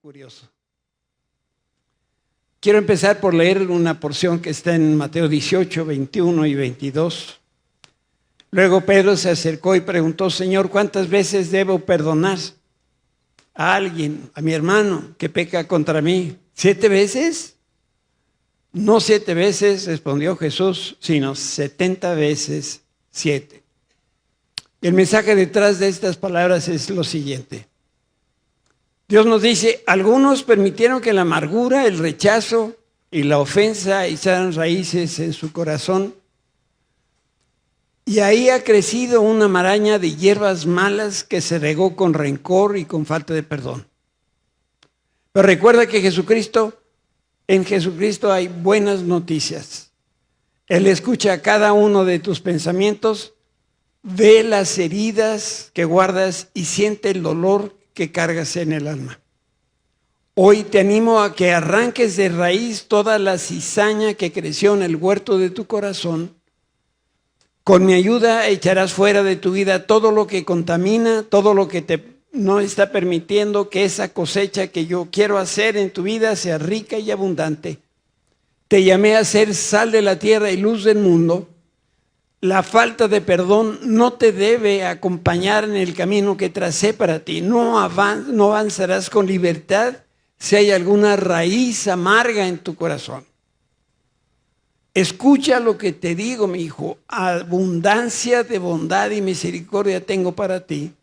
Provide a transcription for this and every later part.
curioso. Quiero empezar por leer una porción que está en Mateo 18, 21 y 22. Luego Pedro se acercó y preguntó: Señor, ¿cuántas veces debo perdonar a alguien, a mi hermano, que peca contra mí? ¿7 veces? No 7 veces, respondió Jesús, sino 70 veces 7. El mensaje detrás de estas palabras es lo siguiente. Dios nos dice: algunos permitieron que la amargura, el rechazo y la ofensa echaran raíces en su corazón, y ahí ha crecido una maraña de hierbas malas que se regó con rencor y con falta de perdón. Pero recuerda que en Jesucristo hay buenas noticias. Él escucha cada uno de tus pensamientos, ve las heridas que guardas y siente el dolor que cargas en el alma. Hoy te animo a que arranques de raíz toda la cizaña que creció en el huerto de tu corazón. Con mi ayuda echarás fuera de tu vida todo lo que contamina, todo lo que no está permitiendo que esa cosecha que yo quiero hacer en tu vida sea rica y abundante. Te llamé a ser sal de la tierra y luz del mundo. La falta de perdón no te debe acompañar en el camino que tracé para ti. No avanzarás con libertad si hay alguna raíz amarga en tu corazón. Escucha lo que te digo, mi hijo. Abundancia de bondad y misericordia tengo para ti.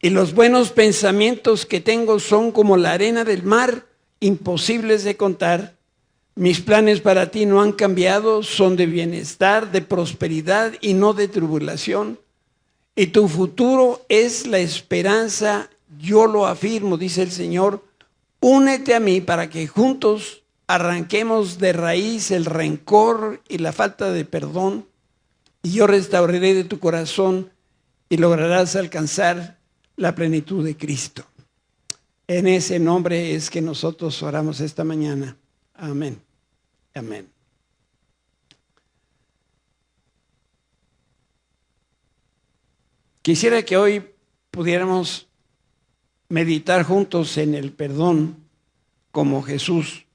Y los buenos pensamientos que tengo son como la arena del mar, imposibles de contar. Mis planes para ti no han cambiado, son de bienestar, de prosperidad y no de tribulación. Y tu futuro es la esperanza, yo lo afirmo, dice el Señor. Únete a mí para que juntos arranquemos de raíz el rencor y la falta de perdón, y yo restauraré de tu corazón y lograrás alcanzar la plenitud de Cristo. En ese nombre es que nosotros oramos esta mañana. Amén. Amén. Quisiera que hoy pudiéramos meditar juntos en el perdón como Jesús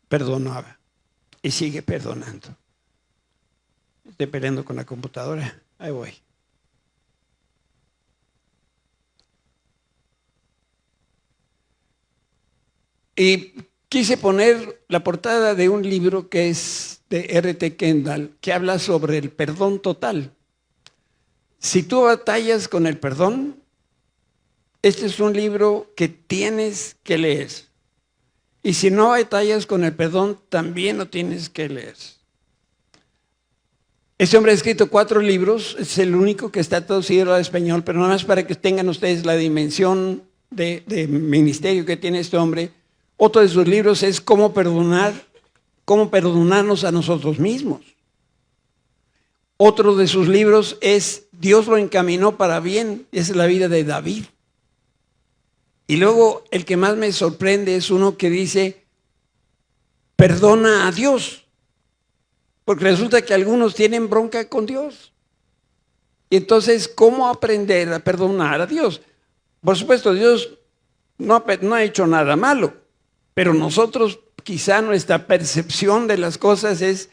perdonaba y sigue perdonando. Estoy peleando con la computadora. Ahí voy. Y quise poner la portada de un libro que es de R.T. Kendall, que habla sobre el perdón total. Si tú batallas con el perdón, este es un libro que tienes que leer. Y si no batallas con el perdón, también lo tienes que leer. Este hombre ha escrito 4 libros, es el único que está traducido al español, pero nada más para que tengan ustedes la dimensión de ministerio que tiene este hombre. Otro de sus libros es cómo perdonarnos a nosotros mismos. Otro de sus libros es Dios lo encaminó para bien, esa es la vida de David. Y luego el que más me sorprende es uno que dice, perdona a Dios. Porque resulta que algunos tienen bronca con Dios. Y entonces, ¿cómo aprender a perdonar a Dios? Por supuesto, Dios no ha hecho nada malo. Pero nosotros, quizá nuestra percepción de las cosas es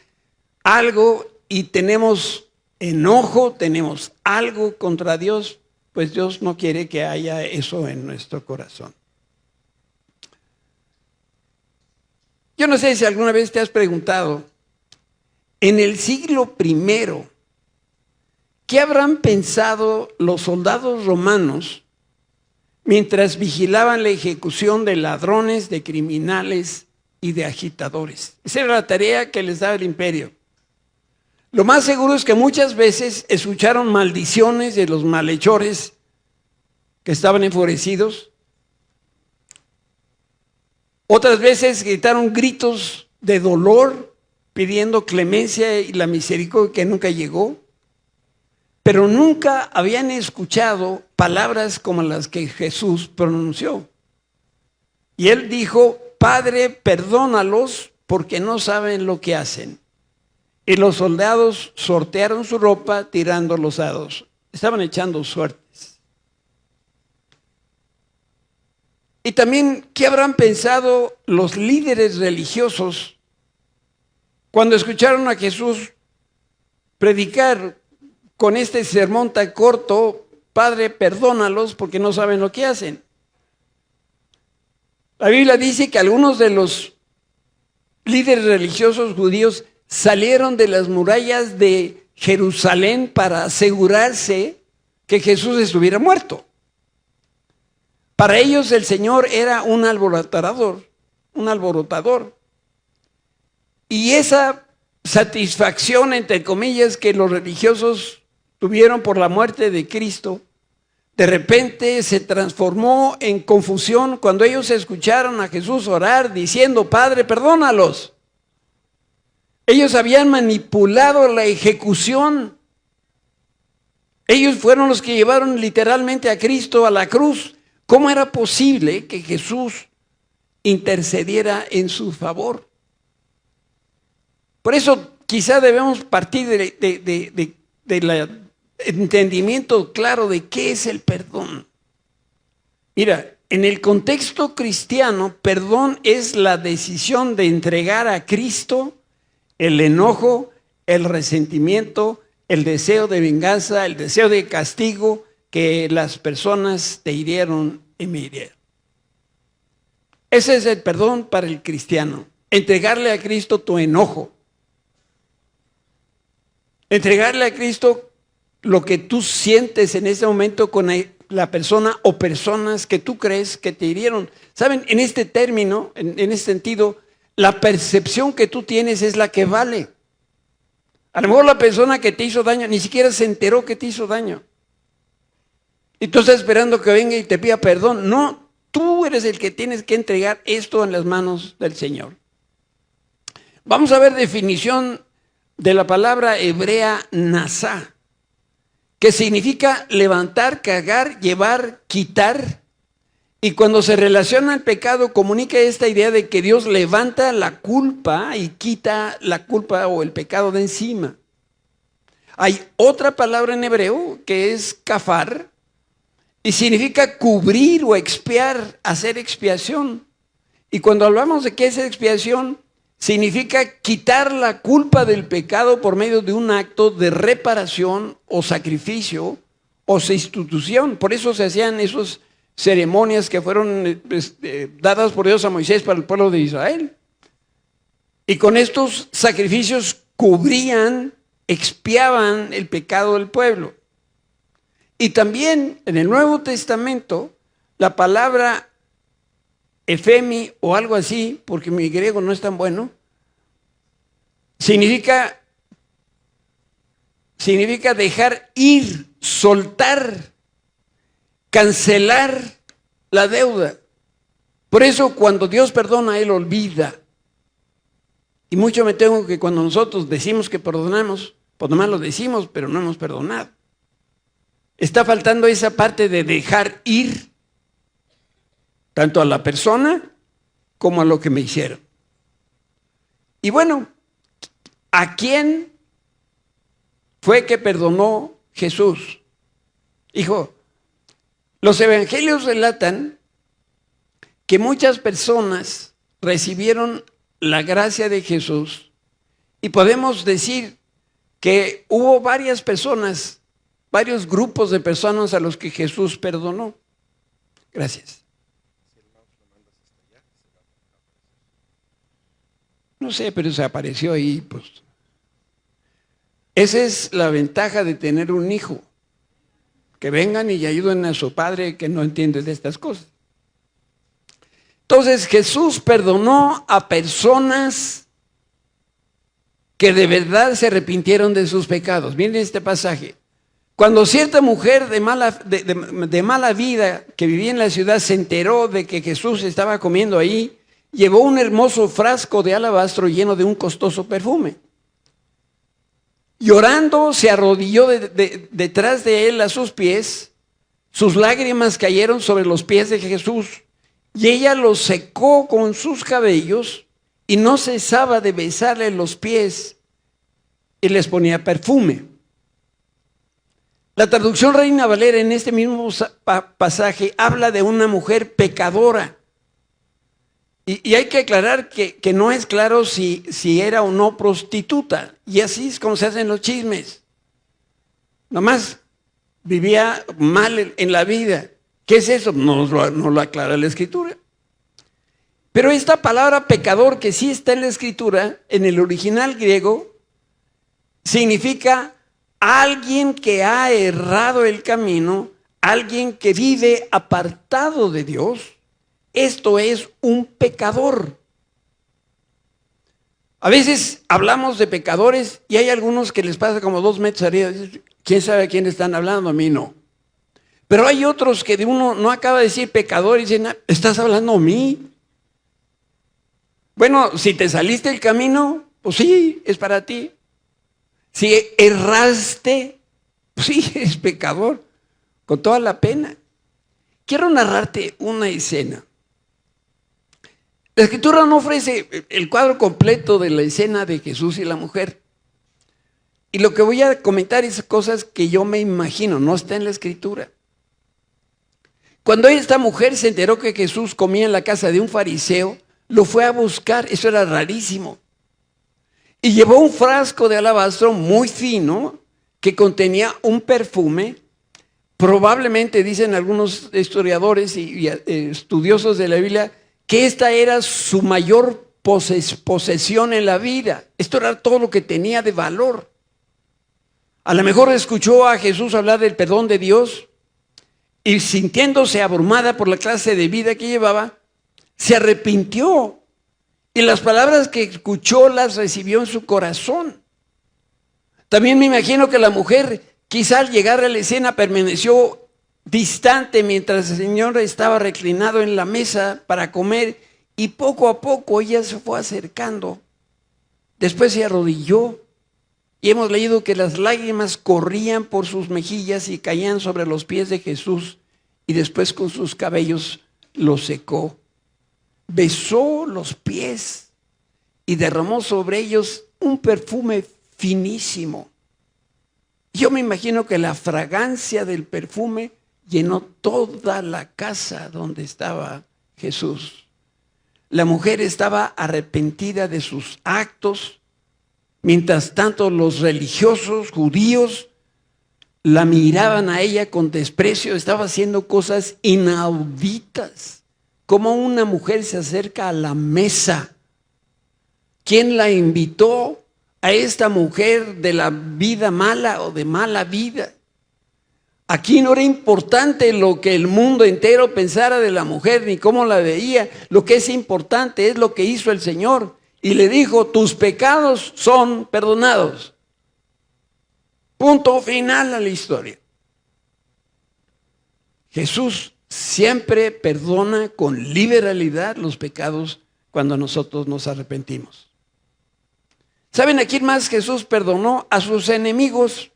algo y tenemos enojo, tenemos algo contra Dios. Pues Dios no quiere que haya eso en nuestro corazón. Yo no sé si alguna vez te has preguntado, en el siglo I, ¿qué habrán pensado los soldados romanos mientras vigilaban la ejecución de ladrones, de criminales y de agitadores? Esa era la tarea que les daba el imperio. Lo más seguro es que muchas veces escucharon maldiciones de los malhechores que estaban enfurecidos. Otras veces gritaron gritos de dolor pidiendo clemencia y la misericordia que nunca llegó. Pero nunca habían escuchado palabras como las que Jesús pronunció. Y él dijo, Padre, perdónalos porque no saben lo que hacen. Y los soldados sortearon su ropa tirando los dados. Estaban echando suertes. Y también, ¿qué habrán pensado los líderes religiosos cuando escucharon a Jesús predicar con este sermón tan corto? Padre, perdónalos porque no saben lo que hacen. La Biblia dice que algunos de los líderes religiosos judíos salieron de las murallas de Jerusalén para asegurarse que Jesús estuviera muerto. Para ellos el Señor era un alborotador. Y esa satisfacción, entre comillas, que los religiosos tuvieron por la muerte de Cristo, de repente se transformó en confusión cuando ellos escucharon a Jesús orar diciendo, Padre, perdónalos. Ellos habían manipulado la ejecución. Ellos fueron los que llevaron literalmente a Cristo a la cruz. ¿Cómo era posible que Jesús intercediera en su favor? Por eso quizá debemos partir del entendimiento claro de qué es el perdón. Mira, en el contexto cristiano, perdón es la decisión de entregar a Cristo el enojo, el resentimiento, el deseo de venganza, el deseo de castigo que las personas te hirieron y me hirieron. Ese es el perdón para el cristiano. Entregarle a Cristo tu enojo. Entregarle a Cristo lo que tú sientes en ese momento con la persona o personas que tú crees que te hirieron. Saben, en este término, en este sentido, la percepción que tú tienes es la que vale. A lo mejor la persona que te hizo daño ni siquiera se enteró que te hizo daño. Y tú estás esperando que venga y te pida perdón. No, tú eres el que tienes que entregar esto en las manos del Señor. Vamos a ver definición de la palabra hebrea nasá, que significa levantar, cargar, llevar, quitar. Y cuando se relaciona al pecado, comunica esta idea de que Dios levanta la culpa y quita la culpa o el pecado de encima. Hay otra palabra en hebreo que es kafar, y significa cubrir o expiar, hacer expiación. Y cuando hablamos de qué es expiación, significa quitar la culpa del pecado por medio de un acto de reparación o sacrificio o sustitución. Por eso se hacían esas ceremonias que fueron dadas por Dios a Moisés para el pueblo de Israel. Y con estos sacrificios cubrían, expiaban el pecado del pueblo. Y también en el Nuevo Testamento, la palabra efemi o algo así, porque mi griego no es tan bueno, significa dejar ir, soltar, cancelar la deuda. Por eso cuando Dios perdona, Él olvida. Y mucho me temo que cuando nosotros decimos que perdonamos, pues nomás lo decimos, pero no hemos perdonado. Está faltando esa parte de dejar ir, tanto a la persona como a lo que me hicieron. Y bueno, ¿a quién fue que perdonó Jesús? Hijo, los evangelios relatan que muchas personas recibieron la gracia de Jesús y podemos decir que hubo varias personas, varios grupos de personas a los que Jesús perdonó. Gracias. No sé, pero se apareció ahí, pues. Esa es la ventaja de tener un hijo. Que vengan y ayuden a su padre que no entiende de estas cosas. Entonces Jesús perdonó a personas que de verdad se arrepintieron de sus pecados. Miren este pasaje. Cuando cierta mujer de mala vida que vivía en la ciudad se enteró de que Jesús estaba comiendo ahí, llevó un hermoso frasco de alabastro lleno de un costoso perfume. Llorando, se arrodilló detrás de él a sus pies. Sus lágrimas cayeron sobre los pies de Jesús y ella los secó con sus cabellos y no cesaba de besarle los pies y les ponía perfume. La traducción Reina Valera en este mismo pasaje habla de una mujer pecadora Y hay que aclarar que no es claro si era o no prostituta. Y así es como se hacen los chismes. Nomás vivía mal en la vida. ¿Qué es eso? No lo aclara la Escritura. Pero esta palabra pecador que sí está en la Escritura, en el original griego, significa alguien que ha errado el camino, alguien que vive apartado de Dios. Esto es un pecador. A veces hablamos de pecadores y hay algunos que les pasa como 2 metros arriba. ¿Quién sabe a quién están hablando? A mí no. Pero hay otros que de uno no acaba de decir pecador y dicen, ¿estás hablando a mí? Bueno, si te saliste del camino, pues sí, es para ti. Si erraste, pues sí, eres pecador, con toda la pena. Quiero narrarte una escena. La Escritura no ofrece el cuadro completo de la escena de Jesús y la mujer. Y lo que voy a comentar es cosas que yo me imagino, no está en la Escritura. Cuando esta mujer se enteró que Jesús comía en la casa de un fariseo, lo fue a buscar, eso era rarísimo. Y llevó un frasco de alabastro muy fino que contenía un perfume. Probablemente, dicen algunos historiadores y estudiosos de la Biblia, que esta era su mayor posesión en la vida. Esto era todo lo que tenía de valor. A lo mejor escuchó a Jesús hablar del perdón de Dios y sintiéndose abrumada por la clase de vida que llevaba, se arrepintió y las palabras que escuchó las recibió en su corazón. También me imagino que la mujer, quizá al llegar a la escena, permaneció distante mientras el Señor estaba reclinado en la mesa para comer y poco a poco ella se fue acercando. Después se arrodilló y hemos leído que las lágrimas corrían por sus mejillas y caían sobre los pies de Jesús y después con sus cabellos los secó. Besó los pies y derramó sobre ellos un perfume finísimo. Yo me imagino que la fragancia del perfume llenó toda la casa donde estaba Jesús. La mujer estaba arrepentida de sus actos, mientras tanto los religiosos judíos la miraban a ella con desprecio, estaba haciendo cosas inauditas. ¿Cómo una mujer se acerca a la mesa? ¿Quién la invitó a esta mujer de la vida mala o de mala vida? Aquí no era importante lo que el mundo entero pensara de la mujer ni cómo la veía. Lo que es importante es lo que hizo el Señor. Y le dijo, tus pecados son perdonados. Punto final a la historia. Jesús siempre perdona con liberalidad los pecados cuando nosotros nos arrepentimos. ¿Saben a quién más Jesús perdonó? A sus enemigos.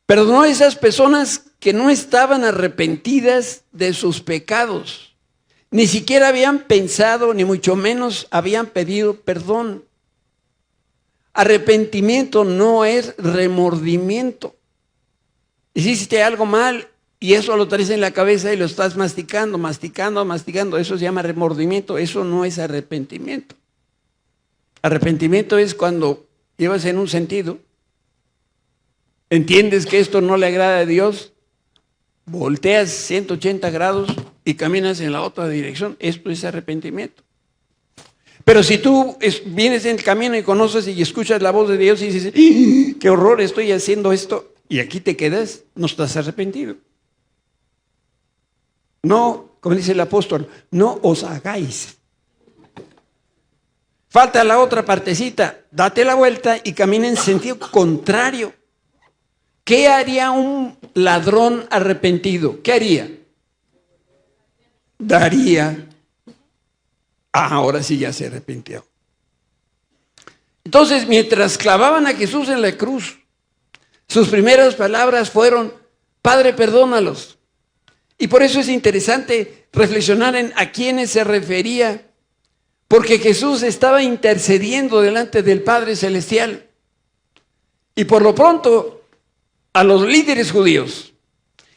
Perdonó a esas personas que no estaban arrepentidas de sus pecados. Ni siquiera habían pensado, ni mucho menos habían pedido perdón. Arrepentimiento no es remordimiento. Hiciste algo mal y eso lo traes en la cabeza y lo estás masticando. Eso se llama remordimiento. Eso no es arrepentimiento. Arrepentimiento es cuando llevas en un sentido, entiendes que esto no le agrada a Dios, volteas 180 grados y caminas en la otra dirección. Esto es arrepentimiento. Pero si tú vienes en el camino y conoces y escuchas la voz de Dios y dices, qué horror, estoy haciendo esto, y aquí te quedas, no estás arrepentido. No, como dice el apóstol, no os hagáis. Falta la otra partecita, date la vuelta y camina en sentido contrario. ¿Qué haría un ladrón arrepentido? ¿Qué haría? Daría. Ahora sí ya se arrepintió. Entonces, mientras clavaban a Jesús en la cruz, sus primeras palabras fueron, Padre, perdónalos. Y por eso es interesante reflexionar en a quiénes se refería, porque Jesús estaba intercediendo delante del Padre Celestial. Y por lo pronto, a los líderes judíos,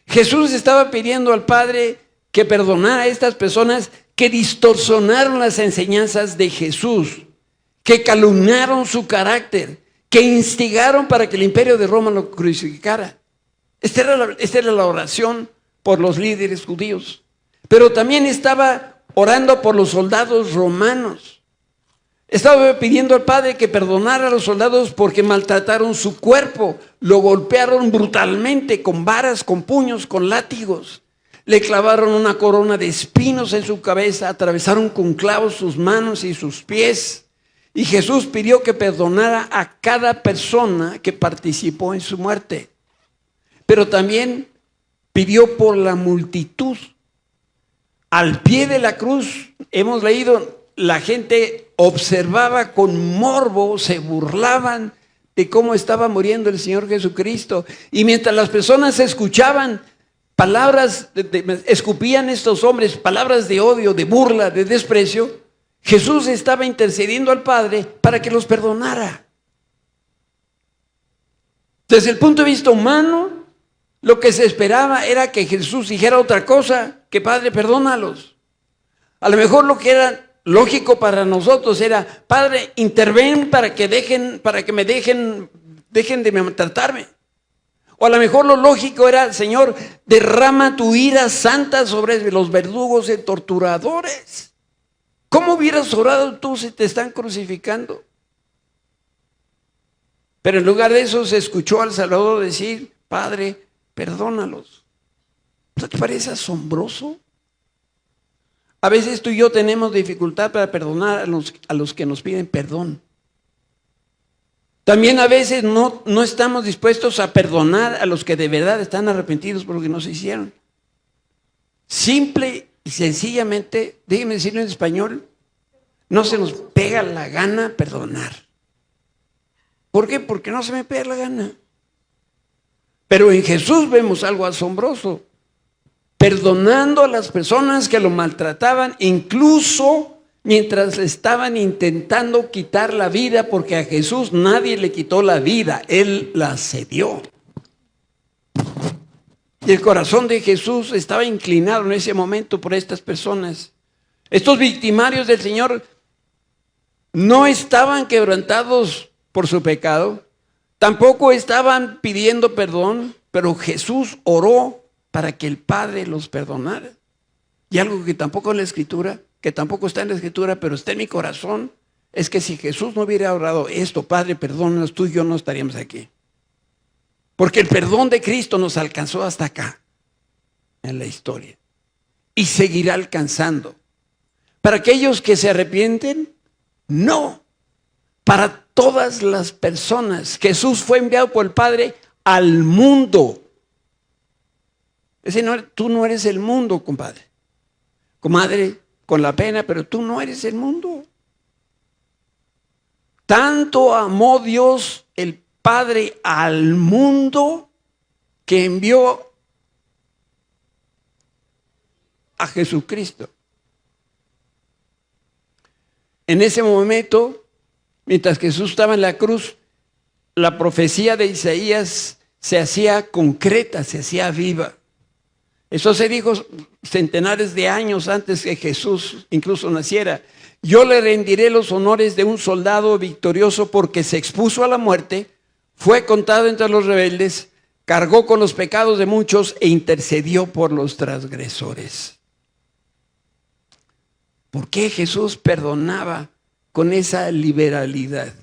Jesús estaba pidiendo al Padre que perdonara a estas personas que distorsionaron las enseñanzas de Jesús, que calumniaron su carácter, que instigaron para que el imperio de Roma lo crucificara. Esta era la oración por los líderes judíos. Pero también estaba orando por los soldados romanos. Estaba pidiendo al Padre que perdonara a los soldados porque maltrataron su cuerpo, lo golpearon brutalmente con varas, con puños, con látigos. Le clavaron una corona de espinos en su cabeza, atravesaron con clavos sus manos y sus pies. Y Jesús pidió que perdonara a cada persona que participó en su muerte. Pero también pidió por la multitud. Al pie de la cruz, hemos leído, la gente observaba con morbo, se burlaban de cómo estaba muriendo el Señor Jesucristo. Y mientras las personas escuchaban palabras, escupían estos hombres palabras de odio, de burla, de desprecio, Jesús estaba intercediendo al Padre para que los perdonara. Desde el punto de vista humano, lo que se esperaba era que Jesús dijera otra cosa, que Padre, perdónalos. A lo mejor lo que era lógico para nosotros era, Padre, interven para que me dejen de maltratarme. O a lo mejor lo lógico era, Señor, derrama tu ira santa sobre los verdugos y torturadores. ¿Cómo hubieras orado tú si te están crucificando? Pero en lugar de eso se escuchó al Salvador decir, Padre, perdónalos. ¿No te parece asombroso? A veces tú y yo tenemos dificultad para perdonar a los que nos piden perdón. También a veces no estamos dispuestos a perdonar a los que de verdad están arrepentidos por lo que nos hicieron. Simple y sencillamente, déjenme decirlo en español, no se nos pega la gana perdonar. ¿Por qué? Porque no se me pega la gana. Pero en Jesús vemos algo asombroso. Perdonando a las personas que lo maltrataban, incluso mientras le estaban intentando quitar la vida, porque a Jesús nadie le quitó la vida, Él la cedió. Y el corazón de Jesús estaba inclinado en ese momento por estas personas. Estos victimarios del Señor no estaban quebrantados por su pecado, tampoco estaban pidiendo perdón, pero Jesús oró para que el Padre los perdonara. Y algo que tampoco en la Escritura, que tampoco está en la Escritura, pero está en mi corazón, es que si Jesús no hubiera orado esto, Padre, perdónanos, tú y yo no estaríamos aquí. Porque el perdón de Cristo nos alcanzó hasta acá, en la historia. Y seguirá alcanzando. Para aquellos que se arrepienten, no. Para todas las personas. Jesús fue enviado por el Padre al mundo. Tú no eres el mundo, compadre. Comadre, con la pena, pero tú no eres el mundo. Tanto amó Dios el Padre al mundo que envió a Jesucristo. En ese momento, mientras Jesús estaba en la cruz, la profecía de Isaías se hacía concreta, se hacía viva. Eso se dijo centenares de años antes que Jesús incluso naciera. Yo le rendiré los honores de un soldado victorioso porque se expuso a la muerte, fue contado entre los rebeldes, cargó con los pecados de muchos e intercedió por los transgresores. ¿Por qué Jesús perdonaba con esa liberalidad?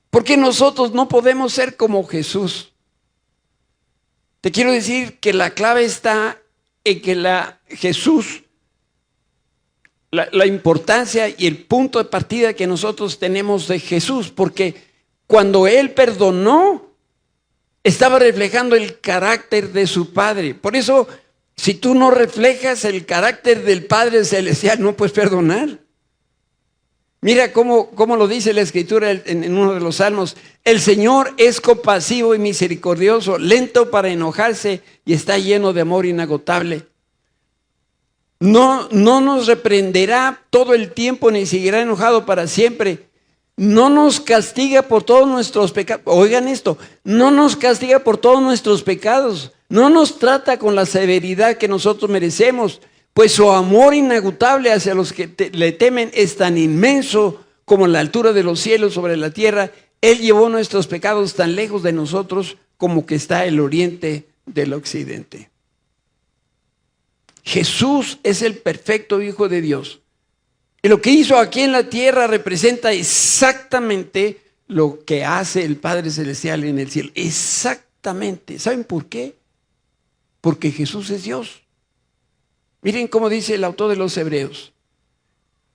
¿Por qué nosotros no podemos ser como Jesús? Te quiero decir que la clave está en que Jesús, la importancia y el punto de partida que nosotros tenemos de Jesús, porque cuando Él perdonó, estaba reflejando el carácter de su Padre. Por eso, si tú no reflejas el carácter del Padre Celestial, no puedes perdonar. Mira cómo lo dice la Escritura en uno de los salmos. El Señor es compasivo y misericordioso, lento para enojarse y está lleno de amor inagotable. No nos reprenderá todo el tiempo ni seguirá enojado para siempre. No nos castiga por todos nuestros pecados. Oigan esto, no nos castiga por todos nuestros pecados. No nos trata con la severidad que nosotros merecemos. Pues su amor inagotable hacia los que le temen es tan inmenso como la altura de los cielos sobre la tierra. Él llevó nuestros pecados tan lejos de nosotros como que está el oriente del occidente. Jesús es el perfecto Hijo de Dios. Y lo que hizo aquí en la tierra representa exactamente lo que hace el Padre Celestial en el cielo. Exactamente. ¿Saben por qué? Porque Jesús es Dios. Miren cómo dice el autor de los Hebreos.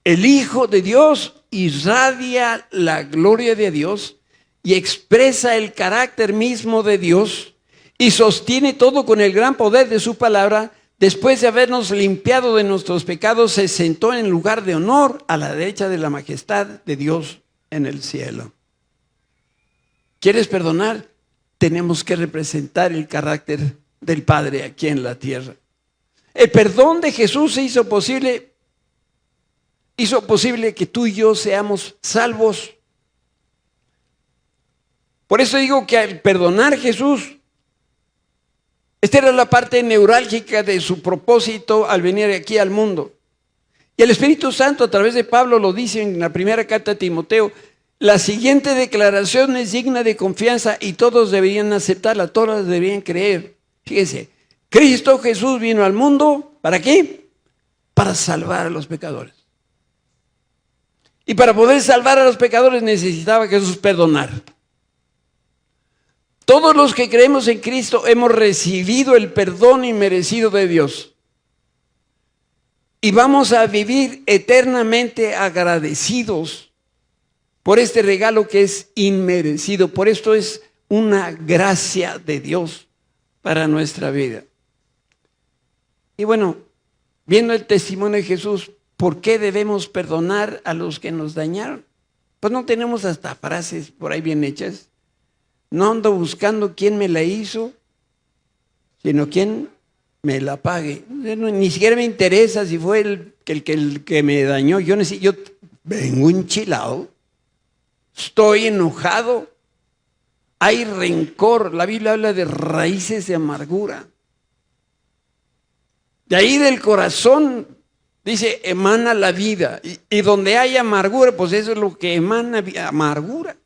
El Hijo de Dios irradia la gloria de Dios y expresa el carácter mismo de Dios y sostiene todo con el gran poder de su palabra. Después de habernos limpiado de nuestros pecados, se sentó en lugar de honor a la derecha de la majestad de Dios en el cielo. ¿Quieres perdonar? Tenemos que representar el carácter del Padre aquí en la tierra. El perdón de Jesús hizo posible que tú y yo seamos salvos. Por eso digo que al perdonar Jesús, esta era la parte neurálgica de su propósito al venir aquí al mundo. Y el Espíritu Santo a través de Pablo lo dice en la primera carta a Timoteo. La siguiente declaración es digna de confianza y todos deberían aceptarla, todos deberían creer. Fíjense, Cristo Jesús vino al mundo, ¿para qué? Para salvar a los pecadores. Y para poder salvar a los pecadores necesitaba Jesús perdonar. Todos los que creemos en Cristo hemos recibido el perdón inmerecido de Dios. Y vamos a vivir eternamente agradecidos por este regalo que es inmerecido. Por esto es una gracia de Dios para nuestra vida. Y bueno, viendo el testimonio de Jesús, ¿por qué debemos perdonar a los que nos dañaron? Pues no tenemos hasta frases por ahí bien hechas. No ando buscando quién me la hizo, sino quién me la pague. Ni siquiera me interesa si fue el que me dañó. Yo vengo enchilado, estoy enojado, hay rencor. La Biblia habla de raíces de amargura. De ahí del corazón, dice, emana la vida. Y donde hay amargura, pues eso es lo que emana, amargura.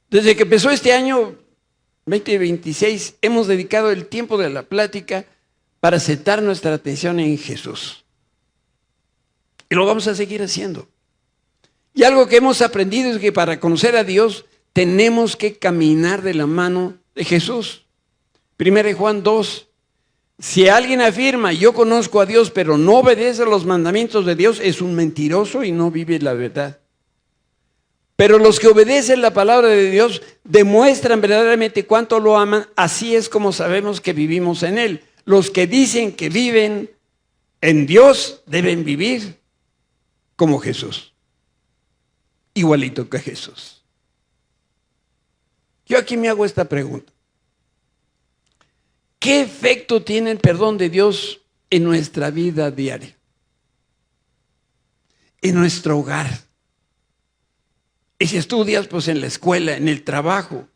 Desde que empezó este año 2026, hemos dedicado el tiempo de la plática para centrar nuestra atención en Jesús. Y lo vamos a seguir haciendo. Y algo que hemos aprendido es que para conocer a Dios tenemos que caminar de la mano de Jesús. 1 Juan 2. Si alguien afirma, yo conozco a Dios, pero no obedece a los mandamientos de Dios, es un mentiroso y no vive la verdad. Pero los que obedecen la palabra de Dios demuestran verdaderamente cuánto lo aman. Así es como sabemos que vivimos en Él. Los que dicen que viven en Dios deben vivir como Jesús. Igualito que Jesús. Yo aquí me hago esta pregunta. ¿Qué efecto tiene el perdón de Dios en nuestra vida diaria? En nuestro hogar. Y si estudias, pues en la escuela, en el trabajo,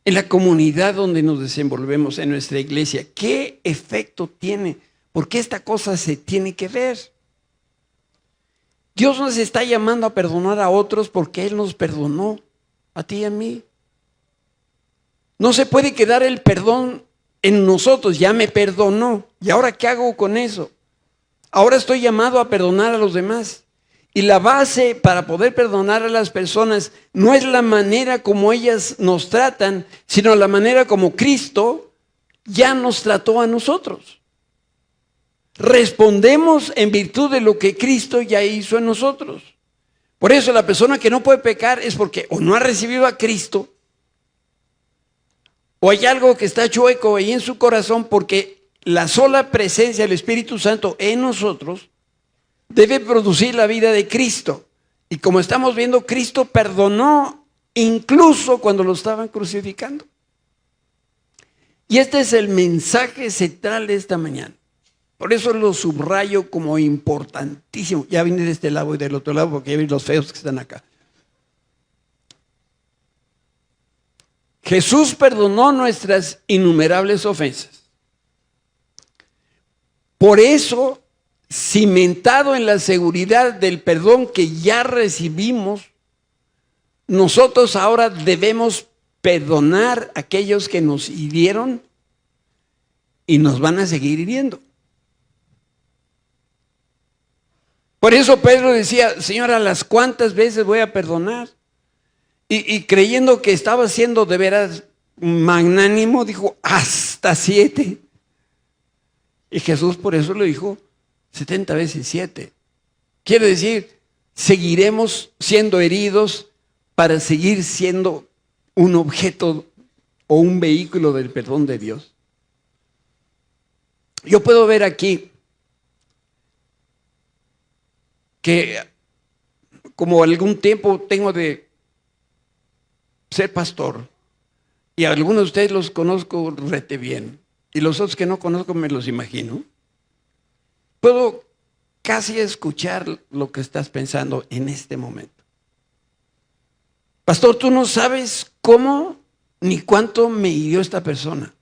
en la comunidad donde nos desenvolvemos, en nuestra iglesia. ¿Qué efecto tiene? Porque esta cosa se tiene que ver. Dios nos está llamando a perdonar a otros porque Él nos perdonó, a ti y a mí. No se puede quedar el perdón en nosotros, ya me perdonó. ¿Y ahora qué hago con eso? Ahora estoy llamado a perdonar a los demás. Y la base para poder perdonar a las personas no es la manera como ellas nos tratan, sino la manera como Cristo ya nos trató a nosotros. Respondemos en virtud de lo que Cristo ya hizo en nosotros. Por eso la persona que no puede pecar es porque o no ha recibido a Cristo, o hay algo que está chueco ahí en su corazón, porque la sola presencia del Espíritu Santo en nosotros debe producir la vida de Cristo. Y como estamos viendo, Cristo perdonó incluso cuando lo estaban crucificando. Y este es el mensaje central de esta mañana. Por eso lo subrayo como importantísimo. Ya vine de este lado y del otro lado porque ya vi los feos que están acá. Jesús perdonó nuestras innumerables ofensas. Por eso, cimentado en la seguridad del perdón que ya recibimos, nosotros ahora debemos perdonar a aquellos que nos hirieron y nos van a seguir hiriendo. Por eso Pedro decía, Señor, ¿a las cuántas veces voy a perdonar? Y creyendo que estaba siendo de veras magnánimo, dijo, hasta 7. Y Jesús por eso le dijo 70 veces 7. Quiere decir, seguiremos siendo heridos para seguir siendo un objeto o un vehículo del perdón de Dios. Yo puedo ver aquí que como algún tiempo tengo de ser pastor, y a algunos de ustedes los conozco rete bien, y los otros que no conozco me los imagino, puedo casi escuchar lo que estás pensando en este momento. Pastor, tú no sabes cómo ni cuánto me hirió esta persona.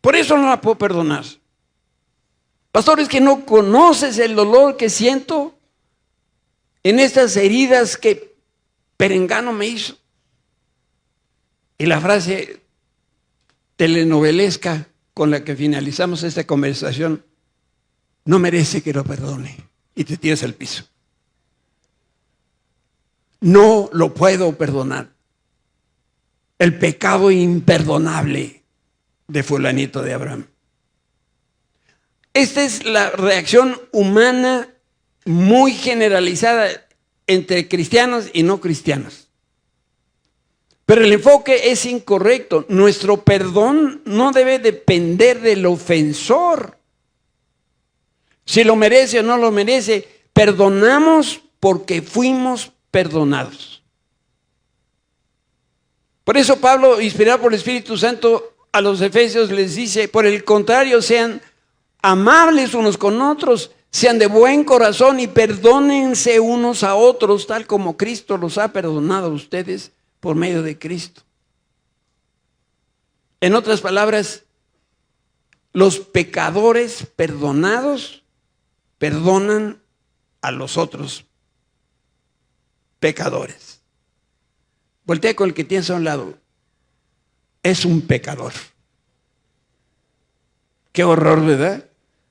Por eso no la puedo perdonar. Pastor, es que no conoces el dolor que siento en estas heridas que perengano me hizo. Y la frase telenovelesca con la que finalizamos esta conversación, no merece que lo perdone, y te tiras al piso. No lo puedo perdonar. El pecado imperdonable de fulanito de Abraham. Esta es la reacción humana muy generalizada entre cristianos y no cristianos. Pero el enfoque es incorrecto. Nuestro perdón no debe depender del ofensor. Si lo merece o no lo merece, perdonamos porque fuimos perdonados. Por eso Pablo, inspirado por el Espíritu Santo, a los Efesios les dice, por el contrario, sean amables unos con otros, sean de buen corazón y perdónense unos a otros, tal como Cristo los ha perdonado a ustedes por medio de Cristo. En otras palabras, los pecadores perdonados perdonan a los otros pecadores. Voltea con el que tienes a un lado. Es un pecador. Qué horror, ¿verdad?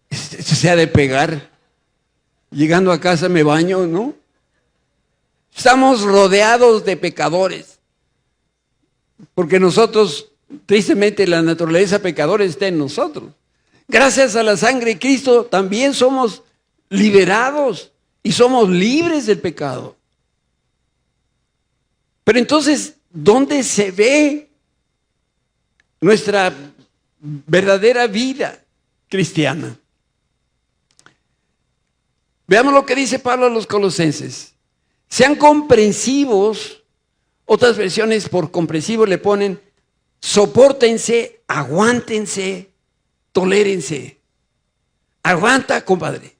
Se ha de pegar. Llegando a casa me baño, ¿no? Estamos rodeados de pecadores. Porque nosotros, tristemente, la naturaleza pecadora está en nosotros. Gracias a la sangre de Cristo también somos liberados y somos libres del pecado. Pero entonces, ¿dónde se ve nuestra verdadera vida cristiana? Veamos lo que dice Pablo a los colosenses. Sean comprensivos. Otras versiones por comprensivo le ponen sopórtense, aguántense, tolérense. Aguanta, compadre.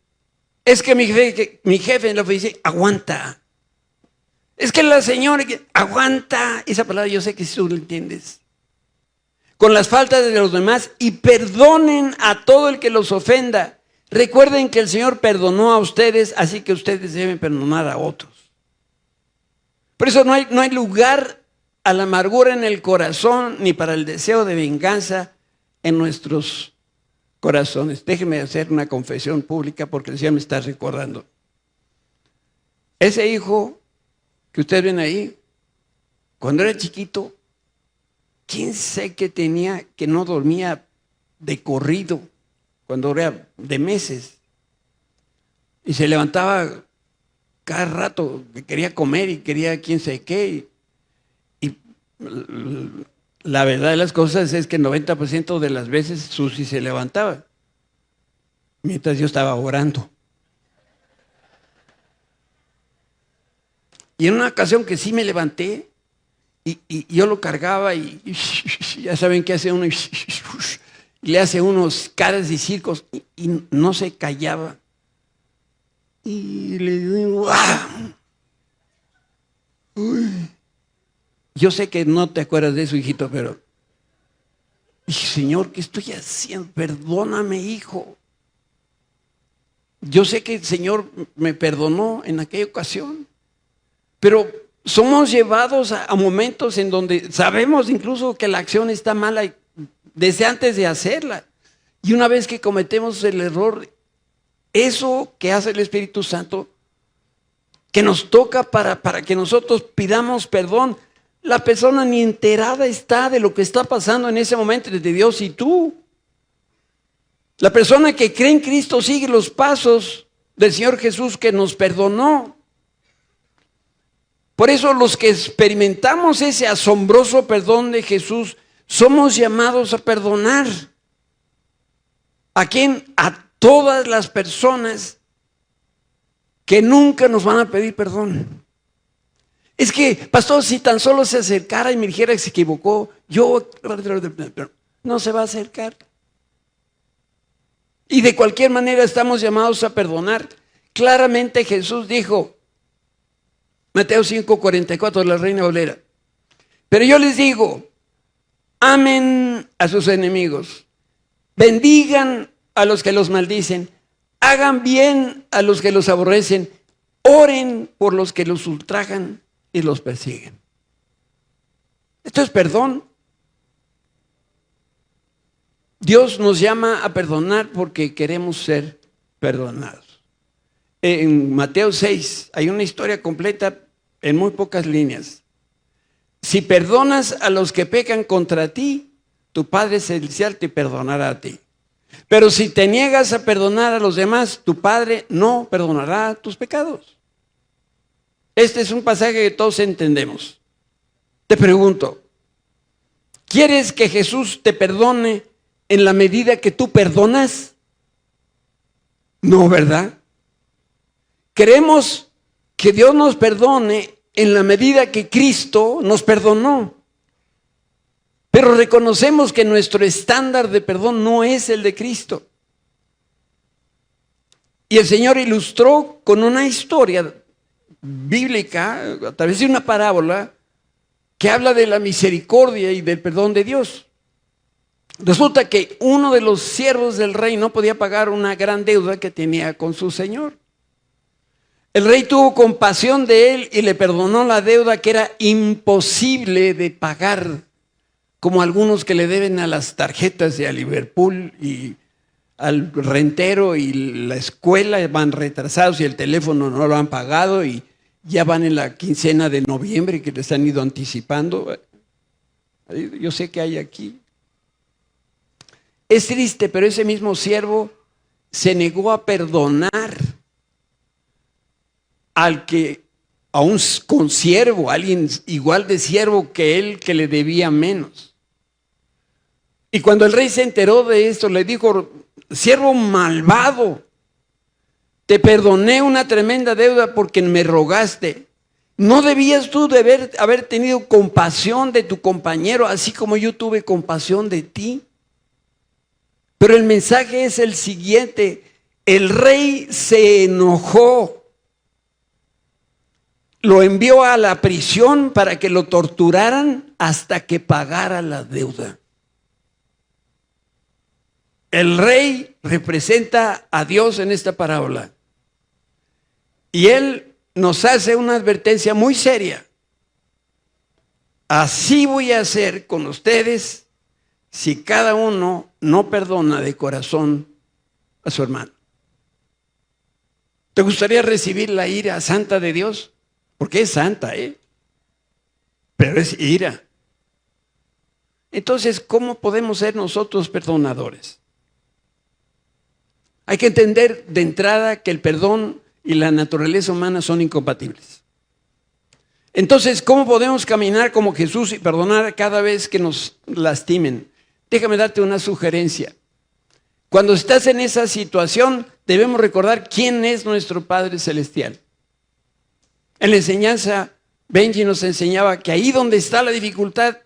Es que mi jefe en la oficina aguanta. Es que la señora aguanta. Esa palabra yo sé que tú la entiendes. Con las faltas de los demás y perdonen a todo el que los ofenda. Recuerden que el Señor perdonó a ustedes, así que ustedes deben perdonar a otros. Por eso no hay lugar a la amargura en el corazón ni para el deseo de venganza en nuestros corazones. Déjenme hacer una confesión pública porque el Señor me está recordando. Ese hijo que ustedes ven ahí, cuando era chiquito, quién sé qué tenía que no dormía de corrido cuando era de meses. Y se levantaba cada rato que quería comer y quería quién sé qué. Y la verdad de las cosas es que el 90% de las veces Susi se levantaba mientras yo estaba orando. Y en una ocasión que sí me levanté y yo lo cargaba y ya saben qué hace uno y le hace unos caras y circos y no se callaba. Y le digo, ¡ah! Uy. Yo sé que no te acuerdas de eso, hijito, pero dije, Señor, ¿qué estoy haciendo? Perdóname, hijo. Yo sé que el Señor me perdonó en aquella ocasión, pero somos llevados a momentos en donde sabemos incluso que la acción está mala desde antes de hacerla. Y una vez que cometemos el error, eso que hace el Espíritu Santo, que nos toca para que nosotros pidamos perdón, la persona ni enterada está de lo que está pasando en ese momento entre Dios y tú. La persona que cree en Cristo sigue los pasos del Señor Jesús que nos perdonó. Por eso los que experimentamos ese asombroso perdón de Jesús, somos llamados a perdonar. ¿A quién? A todas las personas que nunca nos van a pedir perdón. Es que, pastor, si tan solo se acercara y me dijera que se equivocó, yo no se va a acercar. Y de cualquier manera estamos llamados a perdonar. Claramente Jesús dijo, Mateo 5:44, la Reina Valera, pero yo les digo, amen a sus enemigos, bendigan a los que los maldicen, hagan bien a los que los aborrecen, oren por los que los ultrajan y los persiguen. Esto es perdón. Dios nos llama a perdonar porque queremos ser perdonados. En Mateo 6 hay una historia completa en muy pocas líneas. Si perdonas a los que pecan contra ti, tu Padre Celestial te perdonará a ti. Pero si te niegas a perdonar a los demás, tu Padre no perdonará tus pecados. Este es un pasaje que todos entendemos. Te pregunto, ¿quieres que Jesús te perdone en la medida que tú perdonas? No, ¿verdad? Queremos que Dios nos perdone en la medida que Cristo nos perdonó. Pero reconocemos que nuestro estándar de perdón no es el de Cristo. Y el Señor ilustró con una historia bíblica, a través de una parábola, que habla de la misericordia y del perdón de Dios. Resulta que uno de los siervos del rey no podía pagar una gran deuda que tenía con su señor. El rey tuvo compasión de él y le perdonó la deuda que era imposible de pagar, como algunos que le deben a las tarjetas de a Liverpool y al rentero y la escuela van retrasados y el teléfono no lo han pagado y ya van en la quincena de noviembre que les han ido anticipando. Yo sé que hay aquí. Es triste, pero ese mismo siervo se negó a perdonar al que, a un consiervo, alguien igual de siervo que él, que le debía menos. Y cuando el rey se enteró de esto, le dijo, siervo malvado, te perdoné una tremenda deuda porque me rogaste. ¿No debías tú de haber tenido compasión de tu compañero, así como yo tuve compasión de ti? Pero el mensaje es el siguiente: el rey se enojó, lo envió a la prisión para que lo torturaran hasta que pagara la deuda. El rey representa a Dios en esta parábola. Y él nos hace una advertencia muy seria. Así voy a hacer con ustedes si cada uno no perdona de corazón a su hermano. ¿Te gustaría recibir la ira santa de Dios? Porque es santa, pero es ira. Entonces, ¿cómo podemos ser nosotros perdonadores? Hay que entender de entrada que el perdón y la naturaleza humana son incompatibles. Entonces, ¿cómo podemos caminar como Jesús y perdonar cada vez que nos lastimen? Déjame darte una sugerencia. Cuando estás en esa situación, debemos recordar quién es nuestro Padre Celestial. En la enseñanza, Benji nos enseñaba que ahí donde está la dificultad,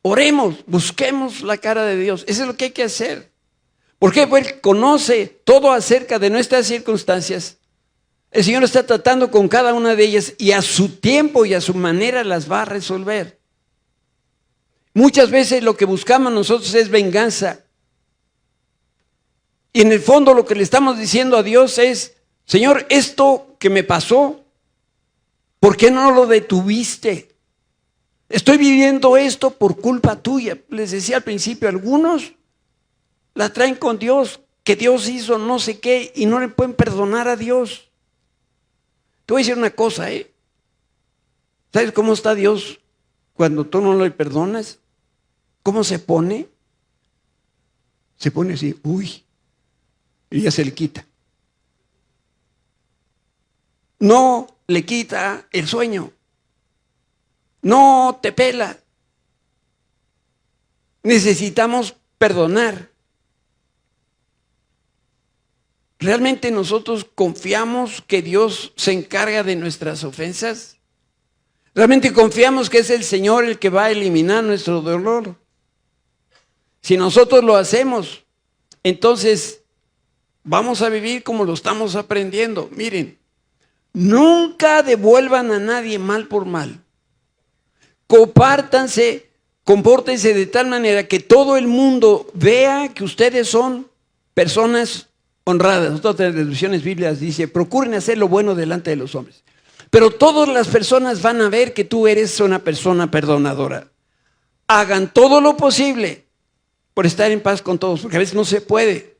oremos, busquemos la cara de Dios. Eso es lo que hay que hacer. Porque Él conoce todo acerca de nuestras circunstancias. El Señor está tratando con cada una de ellas y a su tiempo y a su manera las va a resolver. Muchas veces lo que buscamos nosotros es venganza. Y en el fondo lo que le estamos diciendo a Dios es, Señor, esto que me pasó, ¿por qué no lo detuviste? Estoy viviendo esto por culpa tuya. Les decía al principio, algunos la traen con Dios, que Dios hizo no sé qué y no le pueden perdonar a Dios. Te voy a decir una cosa, ¿sabes cómo está Dios cuando tú no le perdonas? ¿Cómo se pone? Se pone así, uy, y ya se le quita. No le quita el sueño. No te pela. Necesitamos perdonar. ¿Realmente nosotros confiamos que Dios se encarga de nuestras ofensas? ¿Realmente confiamos que es el Señor el que va a eliminar nuestro dolor? Si nosotros lo hacemos, entonces vamos a vivir como lo estamos aprendiendo. Miren, nunca devuelvan a nadie mal por mal. Compártanse, compórtense de tal manera que todo el mundo vea que ustedes son personas honradas. Otras traducciones bíblicas dice, procuren hacer lo bueno delante de los hombres. Pero todas las personas van a ver que tú eres una persona perdonadora. Hagan todo lo posible por estar en paz con todos, porque a veces no se puede.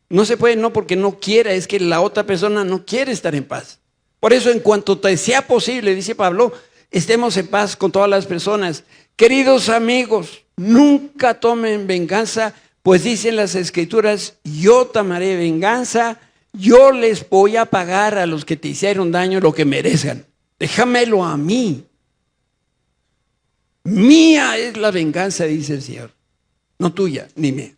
No se puede no porque no quiera, es que la otra persona no quiere estar en paz. Por eso, en cuanto te sea posible, dice Pablo, estemos en paz con todas las personas. Queridos amigos, nunca tomen venganza, pues dicen las Escrituras, yo tomaré venganza, yo les voy a pagar a los que te hicieron daño lo que merezcan. Déjamelo a mí. Mía es la venganza, dice el Señor, no tuya ni mía.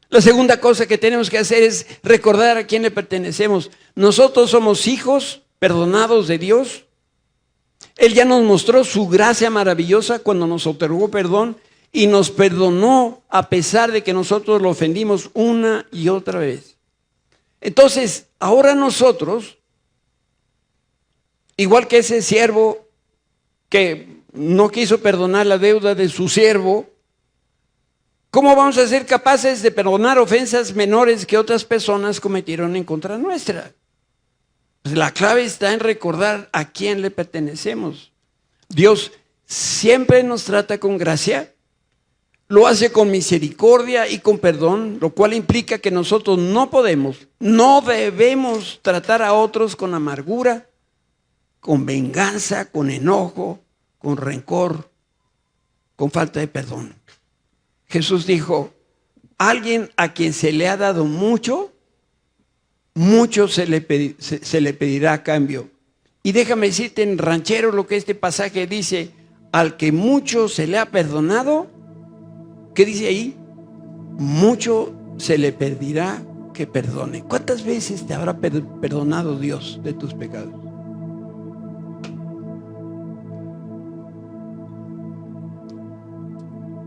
La segunda cosa que tenemos que hacer es recordar a quién le pertenecemos. Nosotros somos hijos perdonados de Dios. Él ya nos mostró su gracia maravillosa cuando nos otorgó perdón y nos perdonó a pesar de que nosotros lo ofendimos una y otra vez. Entonces, ahora nosotros, igual que ese siervo que no quiso perdonar la deuda de su siervo, ¿cómo vamos a ser capaces de perdonar ofensas menores que otras personas cometieron en contra nuestra? Pues la clave está en recordar a quién le pertenecemos. Dios siempre nos trata con gracia, lo hace con misericordia y con perdón, lo cual implica que nosotros no debemos tratar a otros con amargura, con venganza, con enojo, con rencor, con falta de perdón. Jesús dijo, alguien a quien se le ha dado mucho, mucho se le pedirá a cambio. Y déjame decirte en ranchero lo que este pasaje dice, al que mucho se le ha perdonado, ¿qué dice ahí? Mucho se le pedirá que perdone. ¿Cuántas veces te habrá perdonado Dios de tus pecados?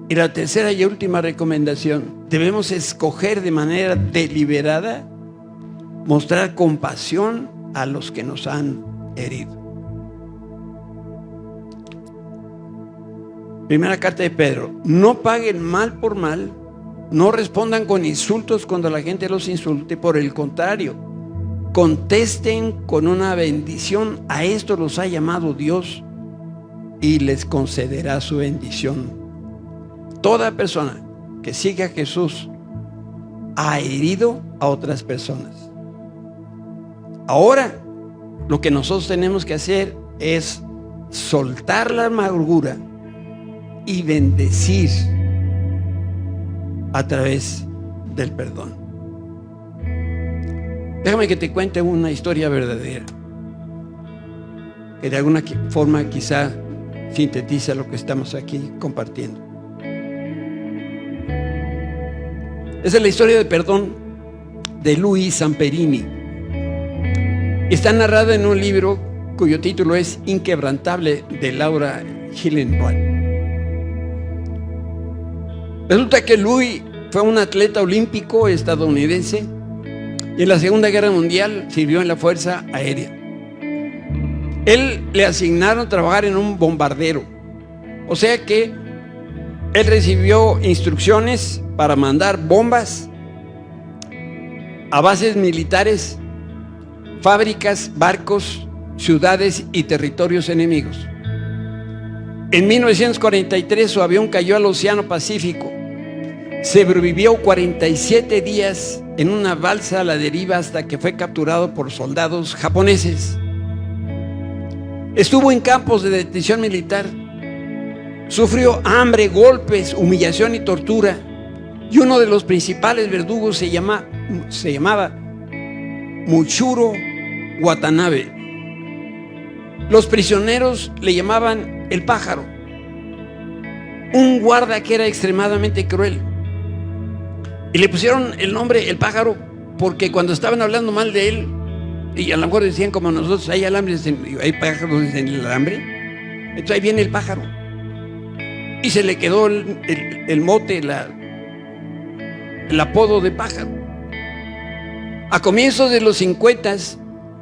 Y la tercera y última recomendación, debemos escoger de manera deliberada, mostrar compasión a los que nos han herido. Primera carta de Pedro, no paguen mal por mal, no respondan con insultos cuando la gente los insulte, por el contrario, contesten con una bendición, a esto los ha llamado Dios y les concederá su bendición. Toda persona que sigue a Jesús ha herido a otras personas. Ahora, lo que nosotros tenemos que hacer es soltar la amargura y bendecir a través del perdón. Déjame que te cuente una historia verdadera que de alguna forma quizá sintetiza lo que estamos aquí compartiendo. Esa es la historia de perdón de Luis Zamperini. Está narrada en un libro cuyo título es Inquebrantable, de Laura Hillenbrand. Resulta que Luis fue un atleta olímpico estadounidense y en la Segunda Guerra Mundial sirvió en la Fuerza Aérea. Él le asignaron trabajar en un bombardero, o sea que él recibió instrucciones para mandar bombas a bases militares, fábricas, barcos, ciudades y territorios enemigos. En 1943 su avión cayó al Océano Pacífico. Sobrevivió 47 días en una balsa a la deriva hasta que fue capturado por soldados japoneses. Estuvo en campos de detención militar. Sufrió hambre, golpes, humillación y tortura. Y uno de los principales verdugos se llamaba Muchiro Watanabe. Los prisioneros le llamaban el pájaro, un guarda que era extremadamente cruel. Y le pusieron el nombre el pájaro porque cuando estaban hablando mal de él, y a lo mejor decían como nosotros, hay alambres, hay pájaros en el alambre, entonces ahí viene el pájaro. Y se le quedó el mote, el apodo de pájaro. A comienzos de los 50,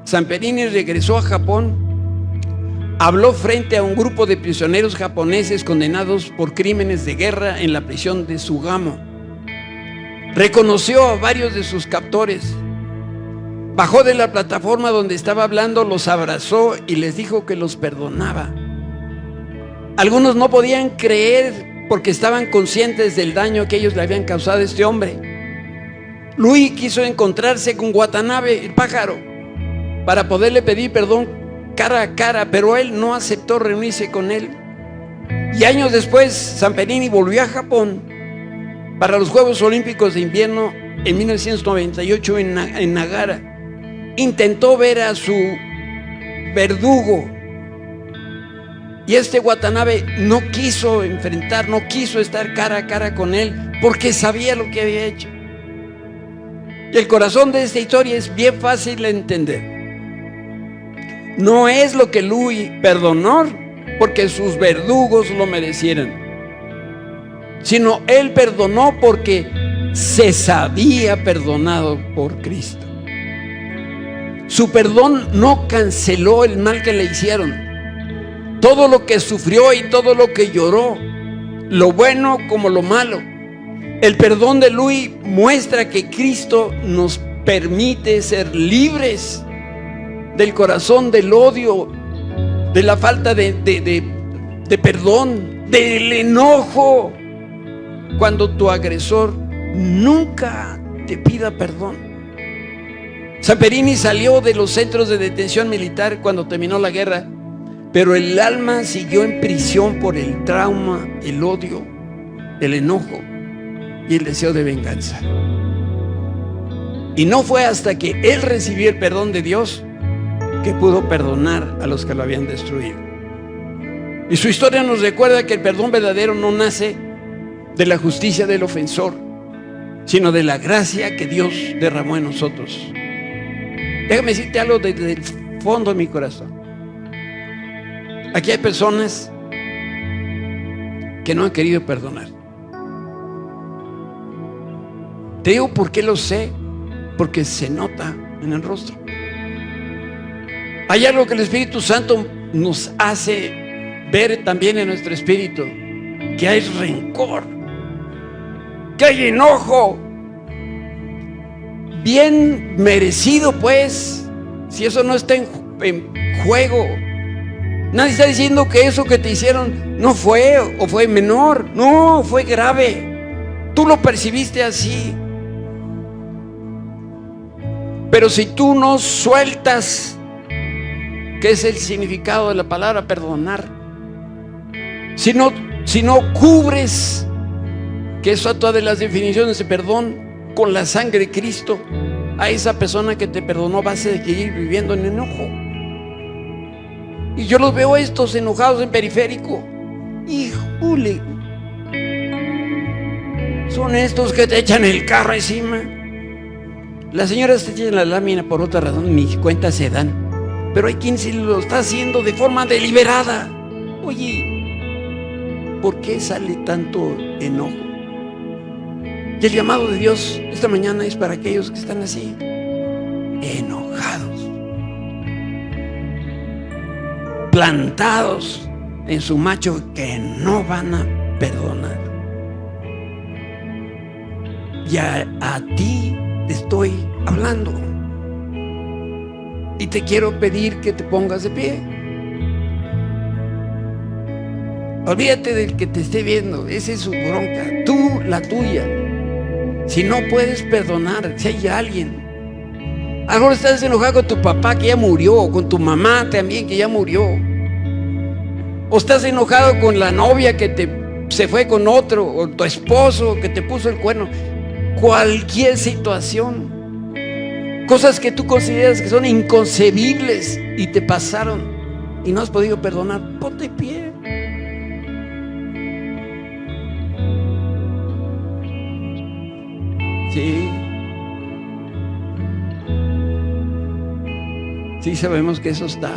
Zamperini regresó a Japón, habló frente a un grupo de prisioneros japoneses condenados por crímenes de guerra en la prisión de Sugamo. Reconoció a varios de sus captores, bajó de la plataforma donde estaba hablando, los abrazó y les dijo que los perdonaba. Algunos no podían creer porque estaban conscientes del daño que ellos le habían causado a este hombre. Louis quiso encontrarse con Watanabe, el pájaro, para poderle pedir perdón cara a cara, pero él no aceptó reunirse con él. Y años después, Zamperini volvió a Japón para los Juegos Olímpicos de Invierno en 1998 en Nagara. Intentó ver a su verdugo y este Watanabe no quiso enfrentar, no quiso estar cara a cara con él porque sabía lo que había hecho. Y el corazón de esta historia es bien fácil de entender. No es lo que Louis perdonó porque sus verdugos lo merecieran, sino él perdonó porque se sabía perdonado por Cristo. Su perdón no canceló el mal que le hicieron. Todo lo que sufrió y todo lo que lloró, lo bueno como lo malo. El perdón de Louis muestra que Cristo nos permite ser libres del corazón, del odio, de la falta de perdón, del enojo, cuando tu agresor nunca te pida perdón. Zamperini salió de los centros de detención militar cuando terminó la guerra, pero el alma siguió en prisión por el trauma, el odio, el enojo y el deseo de venganza. Y no fue hasta que él recibió el perdón de Dios que pudo perdonar a los que lo habían destruido. Y su historia nos recuerda que el perdón verdadero no nace de la justicia del ofensor, sino de la gracia que Dios derramó en nosotros. Déjame decirte algo desde el fondo de mi corazón. Aquí hay personas que no han querido perdonar. Te digo por qué lo sé, porque se nota en el rostro. Hay algo que el Espíritu Santo nos hace ver también en nuestro espíritu, que hay rencor, que hay enojo, bien merecido pues, si eso no está en juego. Nadie está diciendo que eso que te hicieron no fue o fue menor, no, fue grave. Tú lo percibiste así. Pero si tú no sueltas, ¿qué es el significado de la palabra perdonar? Si no cubres, que es otra de las definiciones de perdón, con la sangre de Cristo, a esa persona que te perdonó vas a seguir viviendo en enojo. Y yo los veo estos enojados en periférico. Híjole, son estos que te echan el carro encima. Las señoras te echan la lámina por otra razón, ni cuenta se dan. Pero hay quien se lo está haciendo de forma deliberada. Oye, ¿por qué sale tanto enojo? Y el llamado de Dios esta mañana es para aquellos que están así, enojados, plantados en su macho, que no van a perdonar. Y a ti te estoy hablando. Y te quiero pedir que te pongas de pie. Olvídate del que te esté viendo, esa es su bronca, tú la tuya. Si no puedes perdonar, si hay alguien, a lo mejor estás enojado con tu papá que ya murió, o con tu mamá también que ya murió, o estás enojado con la novia que se fue con otro, o tu esposo que te puso el cuerno. Cualquier situación, cosas que tú consideras que son inconcebibles y te pasaron y no has podido perdonar, ponte de pie. Sí, sabemos que eso está.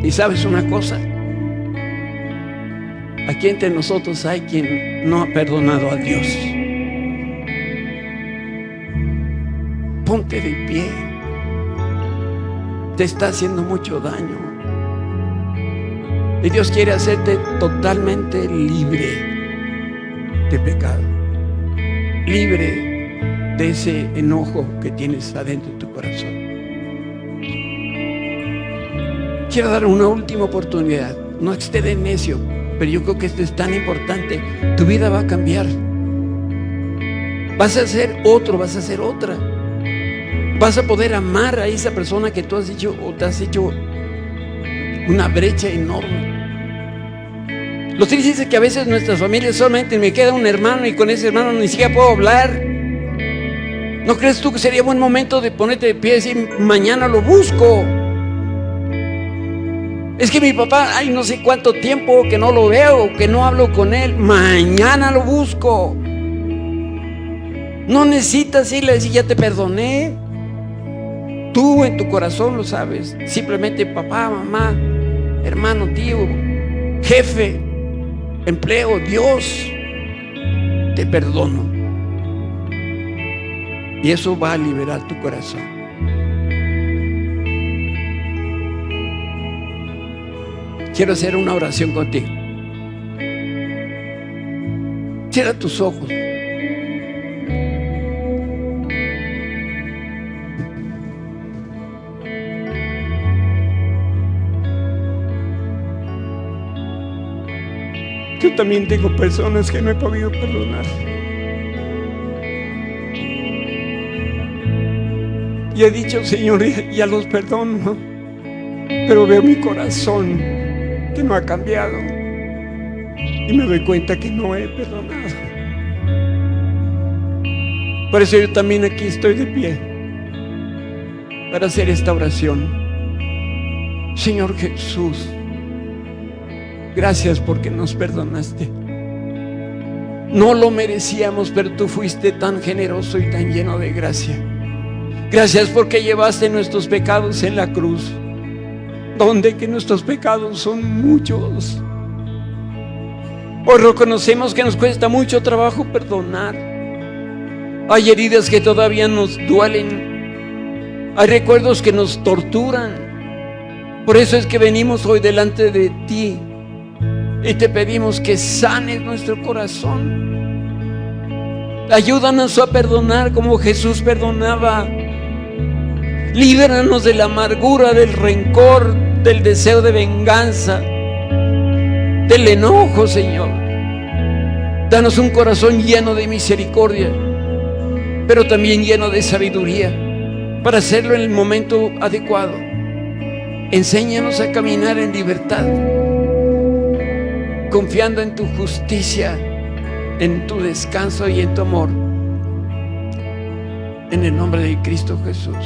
Y sabes una cosa, aquí entre nosotros hay quien no ha perdonado a Dios. Ponte de pie. Te está haciendo mucho daño. Y Dios quiere hacerte totalmente libre de pecado, libre de ese enojo que tienes adentro de tu corazón. Quiero dar una última oportunidad. No esté de necio, pero yo creo que esto es tan importante. Tu vida va a cambiar. Vas a ser otro, vas a ser otra. Vas a poder amar a esa persona que tú has hecho o te has hecho una brecha enorme. Lo triste es que a veces nuestras familias solamente me queda un hermano y con ese hermano ni siquiera puedo hablar. ¿No crees tú que sería buen momento de ponerte de pie y decir, mañana lo busco? Es que mi papá, no sé cuánto tiempo que no lo veo, que no hablo con él. Mañana lo busco. No necesitas irle a decir, ya te perdoné. Tú en tu corazón lo sabes. Simplemente papá, mamá, hermano, tío, jefe, empleo, Dios, te perdono. Y eso va a liberar tu corazón. Quiero hacer una oración contigo. Cierra tus ojos. Yo también tengo personas que no he podido perdonar. Y he dicho, Señor, ya los perdono, pero veo mi corazón que no ha cambiado y me doy cuenta que no he perdonado. Por eso yo también aquí estoy de pie para hacer esta oración. Señor Jesús, gracias porque nos perdonaste. No lo merecíamos, pero tú fuiste tan generoso y tan lleno de gracia. Gracias porque llevaste nuestros pecados en la cruz, donde que nuestros pecados son muchos. Hoy reconocemos que nos cuesta mucho trabajo perdonar. Hay heridas que todavía nos duelen. Hay recuerdos que nos torturan. Por eso es que venimos hoy delante de ti y te pedimos que sanes nuestro corazón. Ayúdanos a perdonar como Jesús perdonaba. Líbranos de la amargura, del rencor, del deseo de venganza, del enojo, Señor. Danos un corazón lleno de misericordia, pero también lleno de sabiduría, para hacerlo en el momento adecuado. Enséñanos a caminar en libertad, confiando en tu justicia, en tu descanso y en tu amor. En el nombre de Cristo Jesús.